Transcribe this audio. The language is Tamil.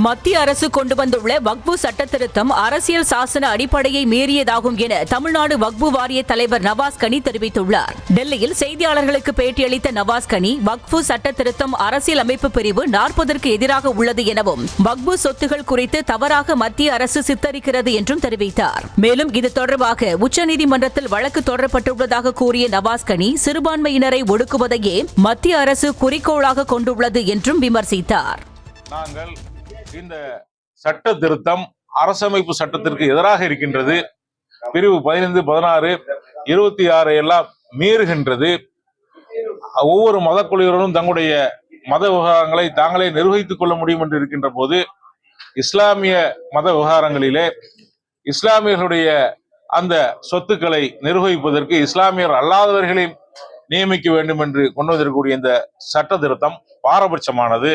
மத்திய அரசு கொண்டு வந்துள்ள வக்பு சட்ட திருத்தம் அரசியல் சாசன அடிப்படையை மீறியதாகும் என தமிழ்நாடு வக்பு வாரிய தலைவர் நவாஸ் கனி தெரிவித்துள்ளார். டெல்லியில் செய்தியாளர்களுக்கு பேட்டியளித்த நவாஸ் கனி, வக்பு சட்ட திருத்தம் அரசியல் அமைப்பு பிரிவு 40ற்கு எதிராக உள்ளது எனவும், வக்பு சொத்துகள் குறித்து தவறாக மத்திய அரசு சித்தரிக்கிறது என்றும் தெரிவித்தார். மேலும் இது தொடர்பாக உச்சநீதிமன்றத்தில் வழக்கு தொடரப்பட்டுள்ளதாக கூறிய நவாஸ் கனி, சிறுபான்மையினரை ஒடுக்குவதையே மத்திய அரசு குறிக்கோளாக கொண்டுள்ளது என்றும் விமர்சித்தார். நாங்கள் இந்த சட்ட திருத்தம் அரசமைப்பு சட்டத்திற்கு எதிராக இருக்கின்றது. பிரிவு 15, 16, 26 எல்லாம் மீறுகின்றது. ஒவ்வொரு மதக்குழுவினரும் தங்களுடைய மத விவகாரங்களை தாங்களே நிர்வகித்துக் கொள்ள முடியும் என்று இருக்கின்ற போது, இஸ்லாமிய மத விவகாரங்களிலே இஸ்லாமியர்களுடைய அந்த சொத்துக்களை நிர்வகிப்பதற்கு இஸ்லாமியர் அல்லாதவர்களை நியமிக்க வேண்டும் என்று கொண்டு வந்திருக்கக்கூடிய இந்த சட்ட திருத்தம் பாரபட்சமானது.